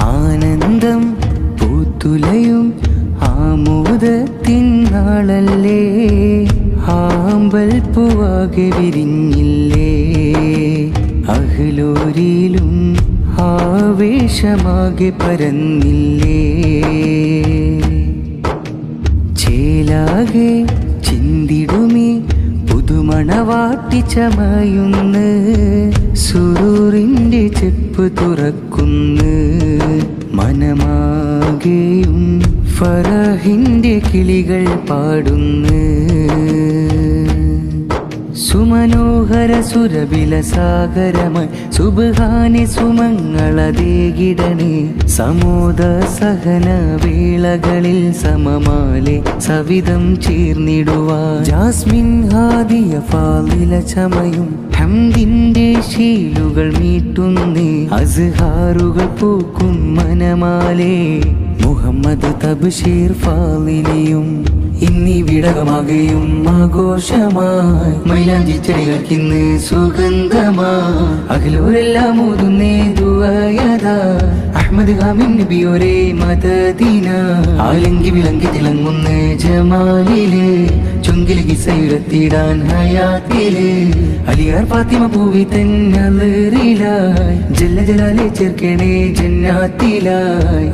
ആനന്ദം പൂത്തുലയും ആമോദത്തിനാളല്ലേ, ആമ്പൽ പൂവാകെ വിരിഞ്ഞില്ലേ, അഹ്ലൂരിലും ആവേശമാകെ പരന്നില്ലേ, ചേലാകെ ചിന്തിടുമേ പുതുമണവാട്ടി ചമയുന്ന്, സുറൂറിൻ്റെ ചെപ്പ് തുറക്കുന്ന്, മനമാകെയും ഫറഹിൻ്റെ കിളികൾ പാടുന്ന്, സുമനോഹര സുരവിലസാഗരമായി സുബ്ഹാനെ സുമങ്ങളതേകിടണേ, സമോദ സഹന വേളകളിൽ സമമാലെ സവിധം ചേർന്നിടുവാൻ, ജാസ്മിൻ ഹാദിയ ഫാളില ചമയും ഹംദിന്റെ ശീലുകൾ മീട്ടുന്നേ, അസ്ഹാറുകൾ പൂക്കും മനമാലേ, മുഹമ്മദ് തബ്ശീർ ഫാളിലിയും ഇന്നി വിടകമാകെയും ആഘോഷമായി, മൈലാഞ്ചി ചെടികൾക്കിന്ന് സുഗന്ധമായി, അഖിലൂരെല്ലാം ഊതുന്നേ ദുആയതാ, അഹ്മദ് ഹാമിൻ നബിയോരേ മദദീന, ആലങ്കി വിളങ്കി തിളങ്ങുന്ന ജമാലില്, ചുങ്കില് കിസയുരത്തിടാൻ ഹയാത്തില്, അലിയാർ ഫാത്തിമ പൂവി തന്നറിലായി, ജല്ല ജലാലെ ചേർക്കണേ ജന്നാത്തിലായി.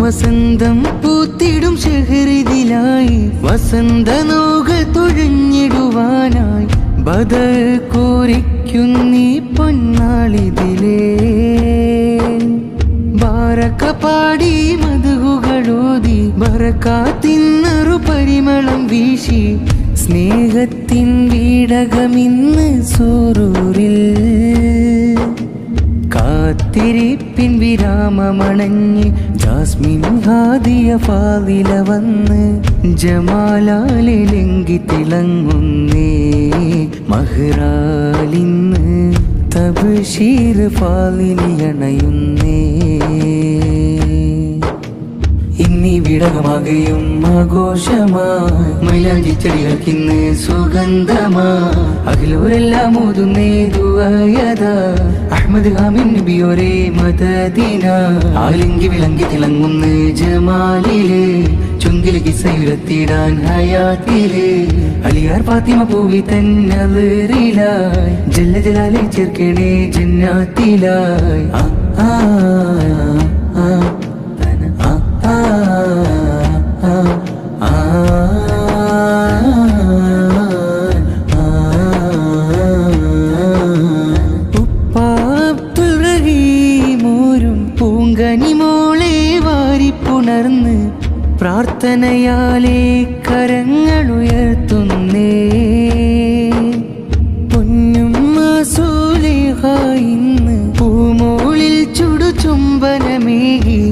വസന്തം പൂത്തിടും ഷഹറിദിലായി, വസന്ത നോക തുഴഞ്ഞിടുവാനായി, ബദർ കോരിക്കുന്നീ പൊന്നാളിതിലേ, ബാരക പാടി മധുകളോതി, ബറകാത്തിന്നറു പരിമളം വീശി, സ്നേഹത്തിൻ വീടകമിന്ന് സൂറൂരിൽ, കാത്തിരിപ്പിൻ വിരാമമണഞ്ഞ് ജാസ്മിൻ ഹാദിയ ഫാളില വന്ന്, ജമാലാലെ ലംഘി തിളങ്ങുന്നേ, മഹ്റാലിന്ന് തബ്ശീർ ഫാളിലിയണയുന്നേ, ഇന്നി വിടകമാകെയും ആഘോഷമായി, മൈലാഞ്ചി ചെടികൾക്കിന്ന് സുഗന്ധമായി, അഖിലൂരെല്ലാം ഊതുന്നേ ദുആയതാ, അഹ്മദ് ഹാമിൻ നബിയോരേ മദദീന, ആലങ്കി വിളങ്കി തിളങ്ങുന്ന ജമാലില്, ചുങ്കില് കിസയുരത്തിടാൻ ഹയാത്തില്, അലിയാർ ഫാത്തിമ പൂവി തന്നറിലായി, ജല്ല ജലാലെ ചേർക്കണേ ജന്നാത്തിലായി. പൂങ്കനിമോളെ വാരിപ്പുണർന്ന് പ്രാർത്ഥനയാലെ കരങ്ങളുയർത്തുന്നേ, പൊന്നുമ്മ സൂലേഹ ഇന്ന് പൂമോളിൽ ചുടുചുംബനമേകി,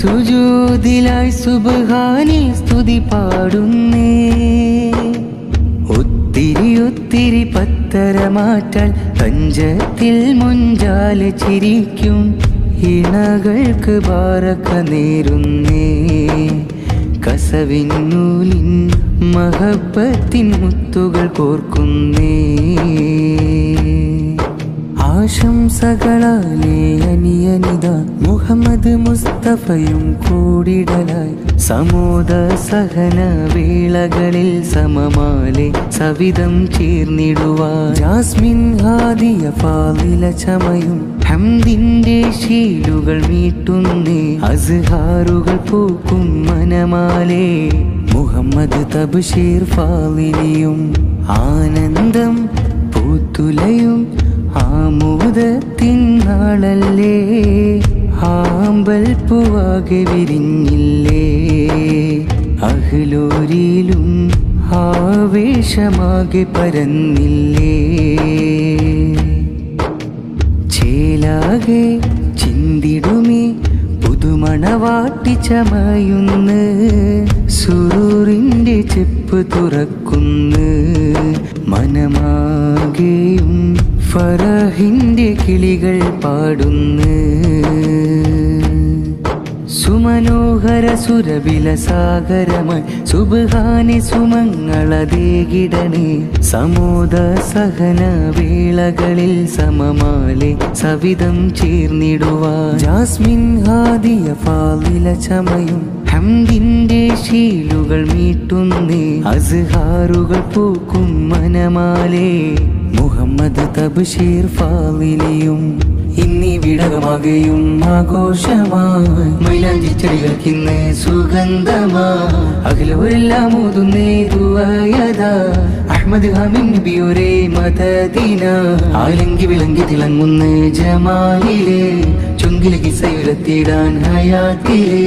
സുജൂദിലായി സുബ്ഹാനെ സ്തുതി പാടുന്നേ, ഒത്തിരി ഒത്തിരി പത്തരമാറ്റാൽ തഞ്ചത്തിൽ മുഞ്ചാല ചിരിക്കും, ഇണകൾക്ക് ബാരക നേരുന്നേ, കസവിന്നൂലിൻ മഹബത്തിൻ മുത്തുകൾ കോർക്കുന്നേ, ആശംസകളാലേ അനിയനിത മുഹമ്മദ് മുസ്തഫയും കൂടിടലായി, സമോദ സഹന വേളകളിൽ സമമാലെ സവിധം ചേർന്നിടുവാൻ, ജാസ്മിൻ ഹാദിയ ഫാളില ചമയും ഹംദിന്റെ ശീലുകൾ മീട്ടുന്നേ, അസ്ഹാറുകൾ പൂക്കും മനമാലേ, മുഹമ്മദ് തബ്ശീർ ഫാളിലിയും ആനന്ദം പൂത്തുലയും ആമോദത്തിനാളല്ലേ, ആമ്പൽ പൂവാകെ വിരിഞ്ഞില്ലേ, അഹ്ലൂരിലും ആവേശ ആകാശമാകെ പരന്നില്ലേ, ചേലാകെ ചിന്തിടുമേ പുതുമണവാട്ടി ചമയുന്ന്, സുറൂറിൻ്റെ ചെപ്പ് തുറക്കുന്ന്, മനമാകെയും ഫറഹിൻ്റെ കിളികൾ പാടുന്ന്. സുമനോഹര സുരബില സാഗരമായി സുബ്ഹാനെ സുമങ്ങളതേകിടണേ, സമോദ സഹന വേളകളിൽ സമമാലെ സവിധം ചേർന്നിടുവാൻ. ജാസ്മിൻ ഹാദിയ ഫാളില ചമയും ഹംദിന്റെ ശീലുകൾ മീട്ടുന്നേ, അസ്ഹാറുകൾ പൂക്കും മനമാലേ മുഹമ്മദ് തബ്ശീർ ഫാളിലിയും. ഇന്നീ വിടകമാകെയും ആഘോഷമായി മൈലാഞ്ചി ചെടികൾക്കിന്ന് സുഗന്ധമായി, അഖിലവരെല്ലാം ഊതുന്നേ ദുആയദാ അഹ്മദ് ഹാമിൻ നബിയോരേ മദദിന. ആലങ്കി വിളങ്കി തിളങ്ങുന്ന ജമാലിലെ ചുങ്കിലെ കിസയുരത്തിടാൻ ഹയാത്തിലെ,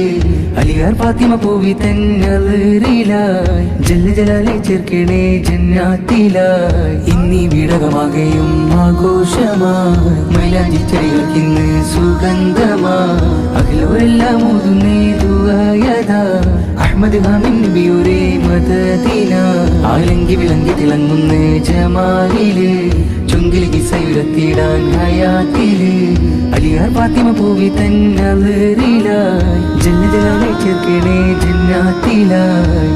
അലിയാർ ഫാത്തിമ പൂവി തന്നറിലായി ജല്ല ജലാലെ ചേർക്കണേ ജന്നാത്തിലായി. ഇന്നീ വിടകമാകെയും ആഘോഷമായി മൈലാഞ്ചി ചെടികൾക്കിന്ന് സുഗന്ധമായി, അഖിലവരെല്ലാം ഊതുന്നേ ദുആയദാ അഹ്മദ് ഹാമിൻ നബിയോരേ മദദിന. ആലങ്കി വിളങ്കി തിളങ്ങുന്ന ജമാലിലെ ചുങ്കിലെ കിസയുരത്തിടാൻ ഹയാത്തിലെ, അലിയാർ ഫാത്തിമ പൂവി തന്നറിലായി ജല്ല ജലാലെ ചേർക്കണേ ജന്നാത്തിലായി.